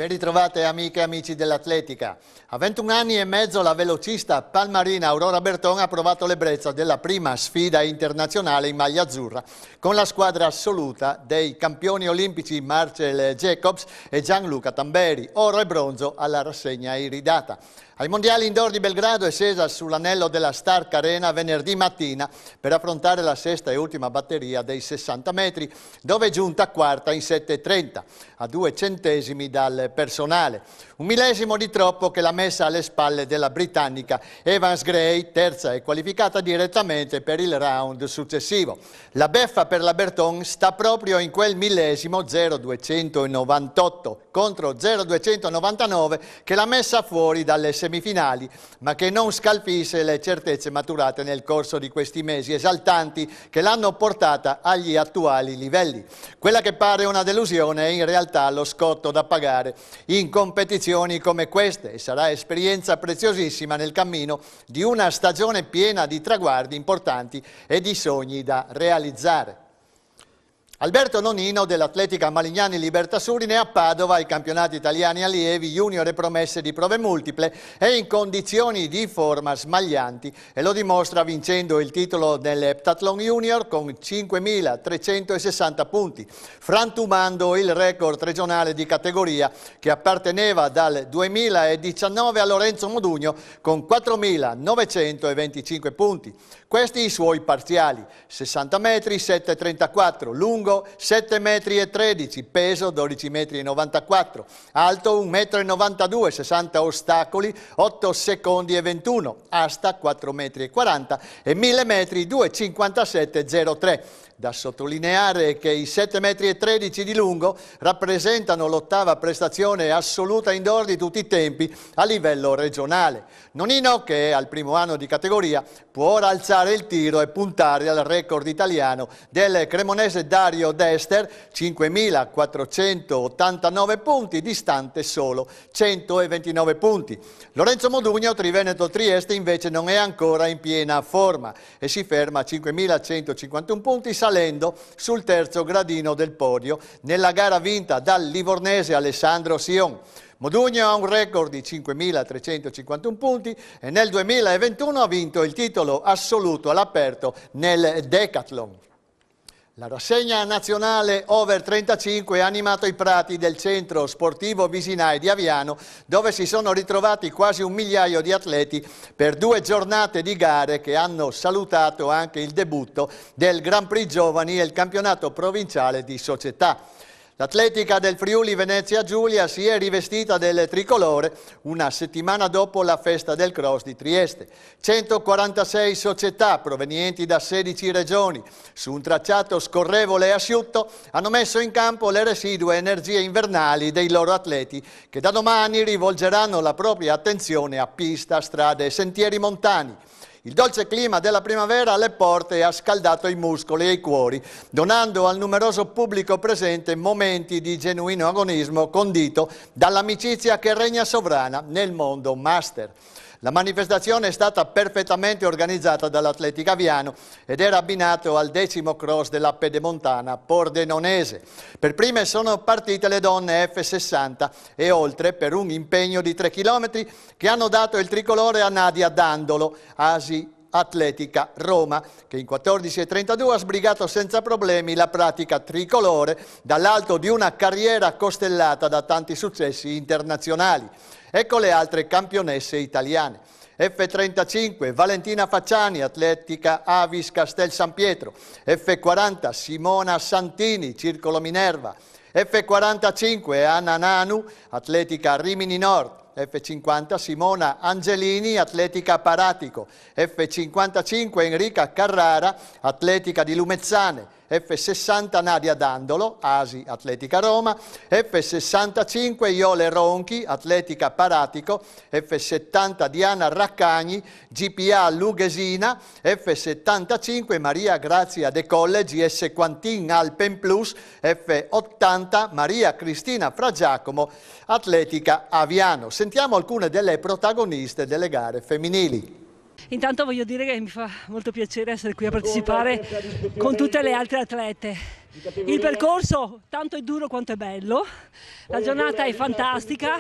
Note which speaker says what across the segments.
Speaker 1: Ben ritrovate amiche e amici dell'atletica. A 21 anni e mezzo la velocista palmarina Aurora Berton ha provato l'ebbrezza della prima sfida internazionale in maglia azzurra con la squadra assoluta dei campioni olimpici Marcel Jacobs e Gianluca Tamberi, oro e bronzo alla rassegna iridata. Ai mondiali indoor di Belgrado è scesa sull'anello della Stark Arena venerdì mattina per affrontare la sesta e ultima batteria dei 60 metri, dove è giunta quarta in 7,30, a 2 centesimi dal personale. Un millesimo di troppo che l'ha messa alle spalle della britannica Evans Gray, terza e qualificata direttamente per il round successivo. La beffa per la Berton sta proprio in quel millesimo 0,298 contro 0,299 che l'ha messa fuori dalle semifinali, ma che non scalfisce le certezze maturate nel corso di questi mesi esaltanti che l'hanno portata agli attuali livelli. Quella che pare una delusione è in realtà lo scotto da pagare in competizioni come queste e sarà esperienza preziosissima nel cammino di una stagione piena di traguardi importanti e di sogni da realizzare. Alberto Nonino dell'Atletica Malignani Libertasurine a Padova ai campionati italiani allievi junior e promesse di prove multiple è in condizioni di forma smaglianti e lo dimostra vincendo il titolo dell'Heptathlon Junior con 5.360 punti, frantumando il record regionale di categoria che apparteneva dal 2019 a Lorenzo Modugno con 4.925 punti. Questi i suoi parziali: 60 metri, 7,34, lungo 7 metri e 13, peso 12 metri e 94, alto 1,92 m, 60 ostacoli, 8 secondi e 21, asta 4 metri e 40 e 1000 metri 2,57,03. Da sottolineare che i 7 metri e 13 di lungo rappresentano l'ottava prestazione assoluta indoor di tutti i tempi a livello regionale. Nonino, che è al primo anno di categoria, può ora alzare il tiro e puntare al record italiano del cremonese Dario Dester, 5.489 punti, distante solo 129 punti. Lorenzo Modugno, Triveneto Trieste, invece non è ancora in piena forma e si ferma a 5.151 punti, salendo sul terzo gradino del podio nella gara vinta dal livornese Alessandro Sion. Modugno ha un record di 5.351 punti e nel 2021 ha vinto il titolo assoluto all'aperto nel decathlon. La rassegna nazionale Over 35 ha animato i prati del centro sportivo Visinai di Aviano, dove si sono ritrovati quasi 1 migliaio di atleti per 2 giornate di gare che hanno salutato anche il debutto del Grand Prix Giovani e il campionato provinciale di società. L'atletica del Friuli Venezia Giulia si è rivestita del tricolore una settimana dopo la festa del cross di Trieste. 146 società provenienti da 16 regioni, su un tracciato scorrevole e asciutto, hanno messo in campo le residue energie invernali dei loro atleti, che da domani rivolgeranno la propria attenzione a pista, strade e sentieri montani. Il dolce clima della primavera alle porte ha scaldato i muscoli e i cuori, donando al numeroso pubblico presente momenti di genuino agonismo condito dall'amicizia che regna sovrana nel mondo master. La manifestazione è stata perfettamente organizzata dall'Atletica Aviano ed era abbinato al 10° cross della Pedemontana Pordenonese. Per prime sono partite le donne F60 e oltre per un impegno di 3 chilometri che hanno dato il tricolore a Nadia Dandolo, ASI Atletica Roma, che in 14,32 ha sbrigato senza problemi la pratica tricolore dall'alto di una carriera costellata da tanti successi internazionali. Ecco le altre campionesse italiane. F35 Valentina Facciani, Atletica Avis Castel San Pietro. F40 Simona Santini, Circolo Minerva. F45 Anna Nanu, Atletica Rimini Nord. F50 Simona Angelini, Atletica Paratico. F55 Enrica Carrara, Atletica di Lumezzane. F60 Nadia Dandolo, ASI Atletica Roma, F65 Iole Ronchi, Atletica Paratico, F70 Diana Raccagni, GPA Lughesina, F75 Maria Grazia De Collegi, S Quantin Alpen Plus, F80 Maria Cristina Fragiacomo, Atletica Aviano. Sentiamo alcune delle protagoniste delle gare femminili.
Speaker 2: Intanto voglio dire che mi fa molto piacere essere qui a partecipare con tutte le altre atlete. Il percorso tanto è duro quanto è bello, la giornata è fantastica,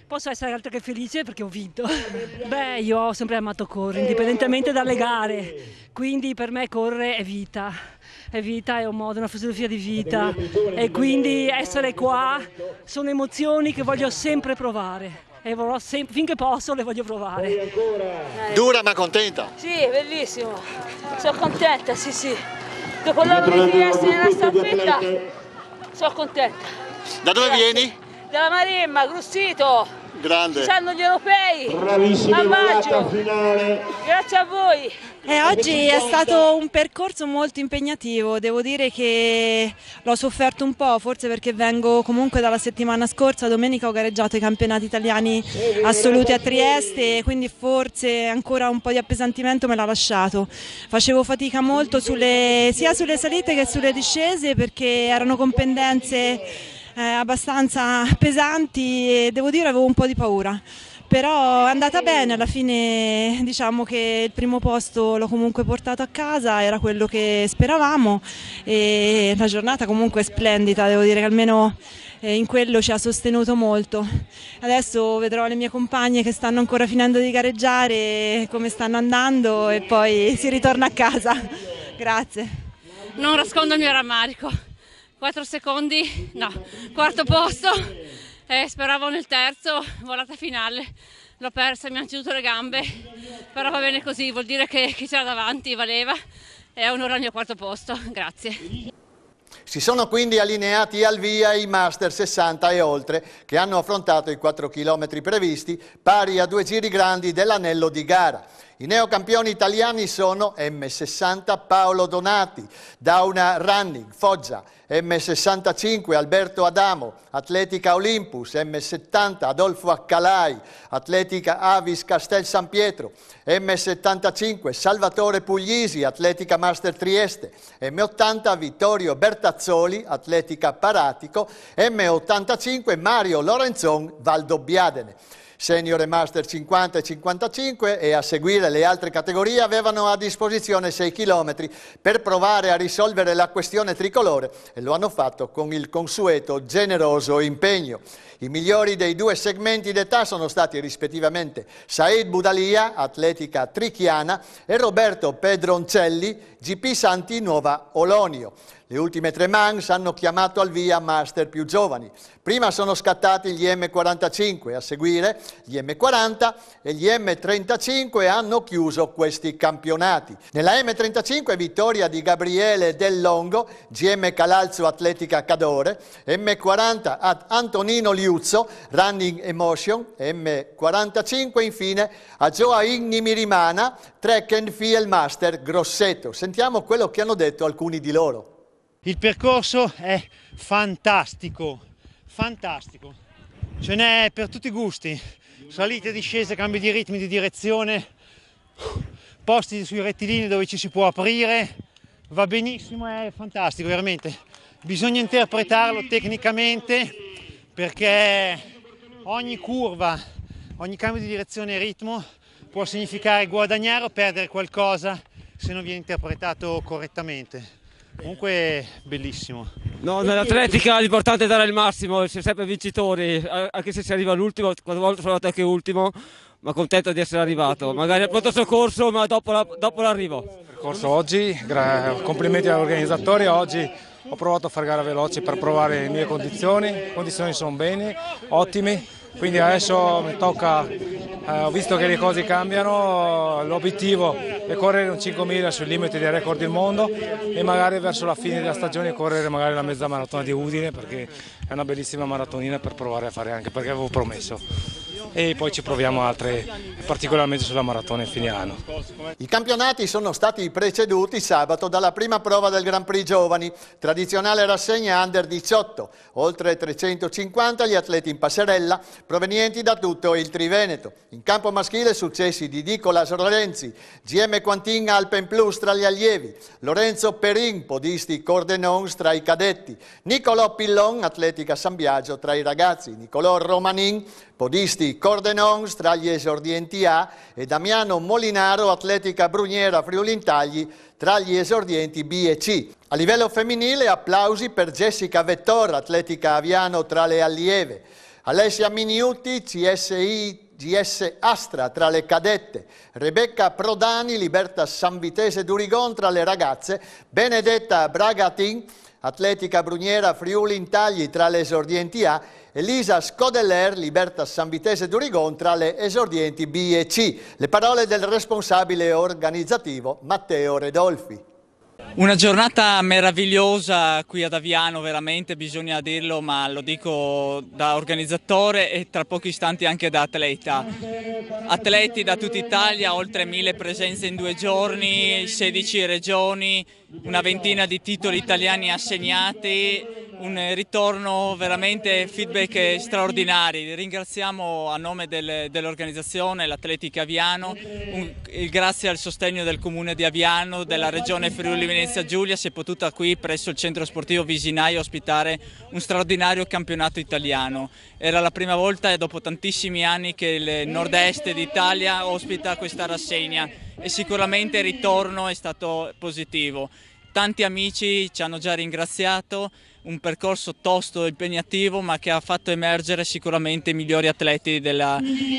Speaker 2: posso essere altro che felice perché ho vinto. Beh, io ho sempre amato correre, indipendentemente dalle gare, quindi per me correre è vita, è un modo, una filosofia di vita e quindi essere qua sono emozioni che voglio sempre provare. E finché posso le voglio provare.
Speaker 1: Dura ma contenta?
Speaker 2: Sì, bellissimo, sono contenta, sì. Dopo l'anno di Trieste nella staffetta sono contenta.
Speaker 1: Da dove vieni?
Speaker 2: Dalla Maremma, Grussito.
Speaker 1: Grande.
Speaker 2: Ci saranno gli europei.
Speaker 3: Bravissimi,
Speaker 2: A maggio.
Speaker 3: finale.
Speaker 2: Grazie a voi.
Speaker 4: Oggi è stato un percorso molto impegnativo, devo dire che l'ho sofferto un po', forse perché vengo comunque dalla settimana scorsa, domenica ho gareggiato i campionati italiani assoluti a Trieste, quindi forse ancora un po' di appesantimento me l'ha lasciato. Facevo fatica molto sia sulle salite che sulle discese perché erano competenze abbastanza pesanti e devo dire avevo un po' di paura. Però è andata bene, alla fine diciamo che il primo posto l'ho comunque portato a casa, era quello che speravamo e la giornata comunque è splendida, devo dire che almeno in quello ci ha sostenuto molto. Adesso vedrò le mie compagne che stanno ancora finendo di gareggiare, come stanno andando e poi si ritorna a casa. Grazie.
Speaker 5: Non nascondo il mio rammarico, 4 secondi, no, quarto posto. Speravo nel terzo, volata finale, l'ho persa, mi hanno ceduto le gambe, però va bene così, vuol dire che chi c'era davanti valeva e onora il mio quarto posto, grazie.
Speaker 1: Si sono quindi allineati al via i Master 60 e oltre che hanno affrontato i 4 km previsti, pari a 2 giri grandi dell'anello di gara. I neocampioni italiani sono M60 Paolo Donati, Dauna Running, Foggia, M65 Alberto Adamo, Atletica Olympus, M70 Adolfo Accalai, Atletica Avis Castel San Pietro, M75 Salvatore Puglisi, Atletica Master Trieste, M80 Vittorio Bertazzoli, Atletica Paratico, M85 Mario Lorenzon, Valdobbiadene. Senior e Master 50 e 55 e a seguire le altre categorie avevano a disposizione 6 km per provare a risolvere la questione tricolore e lo hanno fatto con il consueto generoso impegno. I migliori dei 2 segmenti d'età sono stati rispettivamente Said Budalia, Atletica Trichiana, e Roberto Pedroncelli, GP Santi Nuova Olonio. Le ultime 3 Mans hanno chiamato al via master più giovani. Prima sono scattati gli M45, a seguire gli M40 e gli M35 hanno chiuso questi campionati. Nella M35 vittoria di Gabriele Del Longo, GM Calalzo Atletica Cadore, M40 ad Antonino Liuzzo, Running Emotion, M45 infine a Joain Nimirimana, Track and Field Master Grosseto. Sentiamo quello che hanno detto alcuni di loro.
Speaker 6: Il percorso è fantastico, fantastico, ce n'è per tutti i gusti, salite, discese, cambi di ritmi, di direzione, posti sui rettilini dove ci si può aprire, va benissimo, è fantastico veramente. Bisogna interpretarlo tecnicamente perché ogni curva, ogni cambio di direzione e ritmo può significare guadagnare o perdere qualcosa se non viene interpretato correttamente. Comunque bellissimo.
Speaker 7: No, nell'atletica l'importante è dare il massimo, essere sempre vincitori, anche se si arriva all'ultimo, qualche volta sono arrivato anche ultimo, ma contento di essere arrivato. Magari al pronto soccorso, ma dopo l'arrivo.
Speaker 8: Percorso oggi, complimenti agli organizzatori, oggi ho provato a fare gara veloci per provare le mie condizioni, le condizioni sono bene, ottime, quindi adesso mi tocca, ho visto che le cose cambiano, l'obiettivo è correre un 5.000 sui limiti del record del mondo e magari verso la fine della stagione correre magari la mezza maratona di Udine perché è una bellissima maratonina per provare a fare anche perché avevo promesso. E poi ci proviamo altre, particolarmente sulla maratona in fine anno.
Speaker 1: I campionati sono stati preceduti sabato dalla prima prova del Grand Prix Giovani, tradizionale rassegna Under 18, oltre 350 gli atleti in passerella provenienti da tutto il Triveneto. In campo maschile successi di Nicolas Lorenzi, GM Quantin Alpen Plus tra gli allievi, Lorenzo Perin, podisti Cordenons tra i cadetti, Nicolò Pillon, Atletica San Biagio tra i ragazzi, Nicolò Romanin, podisti Cordenons tra gli esordienti A e Damiano Molinaro, Atletica Bruniera Friuli Intagli tra gli esordienti B e C. A livello femminile applausi per Jessica Vettor, Atletica Aviano tra le allieve, Alessia Miniutti, GS Astra tra le cadette, Rebecca Prodani, Libertas San Vitese Durigon tra le ragazze, Benedetta Bragatin, Atletica Bruniera Friuli Intagli tra le esordienti A, Elisa Scodeller, Libertas San Vitese Durigon tra le esordienti B e C. Le parole del responsabile organizzativo Matteo Redolfi.
Speaker 3: Una giornata meravigliosa qui ad Aviano, veramente bisogna dirlo, ma lo dico da organizzatore e tra pochi istanti anche da atleta. Atleti da tutta Italia, oltre 1000 presenze in 2 giorni, 16 regioni, una ventina di titoli italiani assegnati, un ritorno veramente, feedback straordinari. Ringraziamo a nome dell'organizzazione, l'Atletica Aviano, grazie al sostegno del Comune di Aviano, della Regione Friuli Venezia Giulia, si è potuta qui presso il Centro Sportivo Visinai ospitare un straordinario campionato italiano. Era la prima volta dopo tantissimi anni che il nord-est d'Italia ospita questa rassegna e sicuramente il ritorno è stato positivo. Tanti amici ci hanno già ringraziato, un percorso tosto e impegnativo ma che ha fatto emergere sicuramente i migliori atleti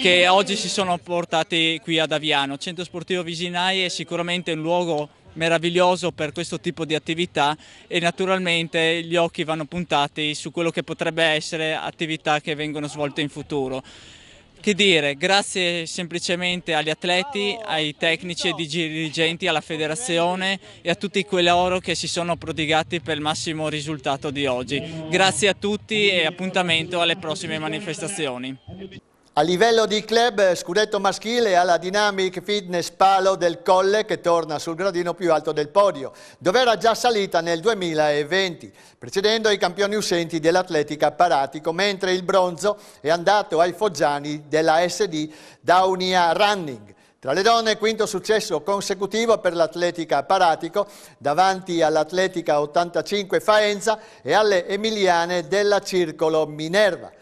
Speaker 3: che oggi si sono portati qui ad Aviano. Centro Sportivo Visinai è sicuramente un luogo meraviglioso per questo tipo di attività e naturalmente gli occhi vanno puntati su quello che potrebbe essere attività che vengono svolte in futuro. Che dire, grazie semplicemente agli atleti, ai tecnici e dirigenti, alla federazione e a tutti coloro che si sono prodigati per il massimo risultato di oggi. Grazie a tutti e appuntamento alle prossime manifestazioni.
Speaker 1: A livello di club, scudetto maschile alla Dynamic Fitness Palo del Colle che torna sul gradino più alto del podio, dove era già salita nel 2020, precedendo i campioni uscenti dell'Atletica Paratico, mentre il bronzo è andato ai foggiani della SD Daunia Running. Tra le donne, quinto successo consecutivo per l'Atletica Paratico davanti all'Atletica 85 Faenza e alle emiliane della Circolo Minerva.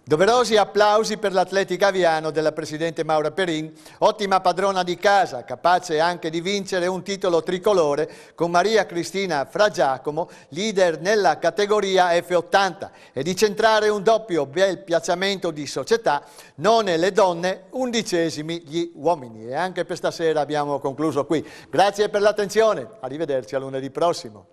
Speaker 1: Doverosi applausi per l'Atletica Aviano della presidente Maura Perin, ottima padrona di casa, capace anche di vincere un titolo tricolore con Maria Cristina Fragiacomo, leader nella categoria F80, e di centrare un doppio bel piazzamento di società, none le donne, 11esimi gli uomini. E anche per stasera abbiamo concluso qui. Grazie per l'attenzione, arrivederci a lunedì prossimo.